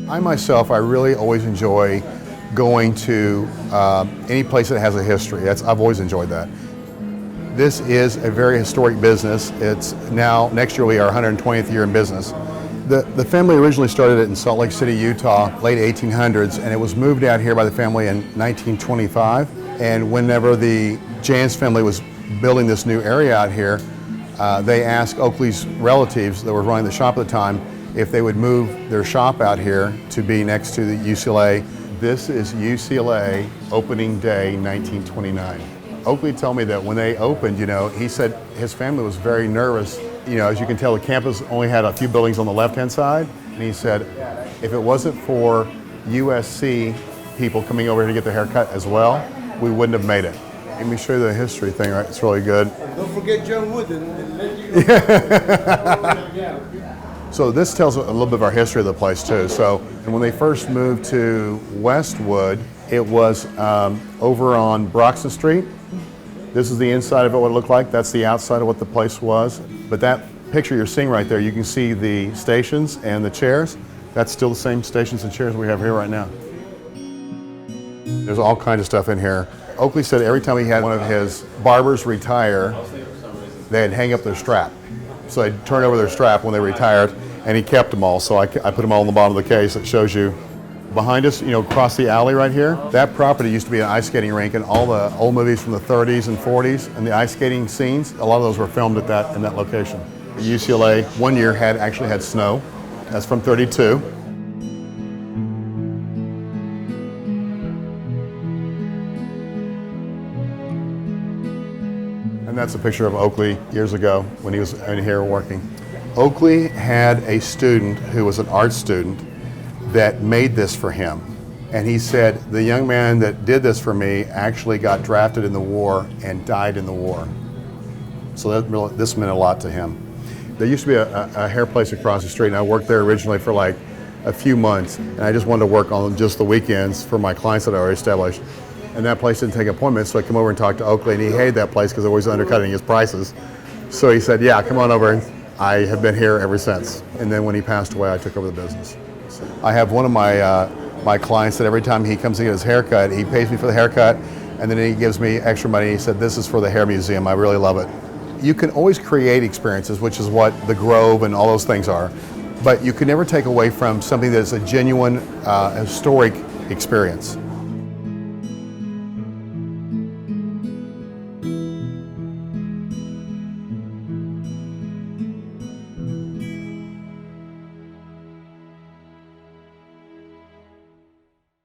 I myself, I really always enjoy going to any place that has a history. I've always enjoyed that. This is a very historic business. It's now, next year will be our 120th year in business. The family originally started it in Salt Lake City, Utah, late 1800s, and it was moved out here by the family in 1925. And whenever the Jans family was building this new area out here, they asked Oakley's relatives that were running the shop at the time if they would move their shop out here to be next to the UCLA. This is UCLA opening day 1929. Oakley told me that when they opened, he said his family was very nervous. As you can tell, the campus only had a few buildings on the left-hand side. And he said, if it wasn't for USC people coming over here to get their hair cut as well, we wouldn't have made it. Let me show you the history thing, right? It's really good. Don't forget John Wood and let you So this tells a little bit of our history of the place too. So when they first moved to Westwood, it was over on Broxton Street. This is the inside of it, what it looked like. That's the outside of what the place was. But that picture you're seeing right there, you can see the stations and the chairs. That's still the same stations and chairs we have here right now. There's all kinds of stuff in here. Oakley said every time he had one of his barbers retire, they'd hang up their strap. So they'd turn over their strap when they retired, and he kept them all. So I put them all in the bottom of the case. It shows you. Behind us, across the alley right here, that property used to be an ice skating rink, and all the old movies from the 30s and 40s and the ice skating scenes, a lot of those were filmed in that location. UCLA one year actually had snow. That's from 32. And that's a picture of Oakley years ago when he was in here working. Oakley had a student who was an art student that made this for him. And he said, the young man that did this for me actually got drafted in the war and died in the war. So this meant a lot to him. There used to be a hair place across the street, and I worked there originally for like a few months, and I just wanted to work on just the weekends for my clients that I already established. And that place didn't take appointments, so I come over and talk to Oakley, and he hated that place because I was undercutting his prices. So he said, yeah, come on over, and I have been here ever since. And then when he passed away, I took over the business. I have one of my clients that every time he comes to get his haircut, he pays me for the haircut, and then he gives me extra money. He said, this is for the hair museum. I really love it. You can always create experiences, which is what the Grove and all those things are, but you can never take away from something that is a genuine historic experience.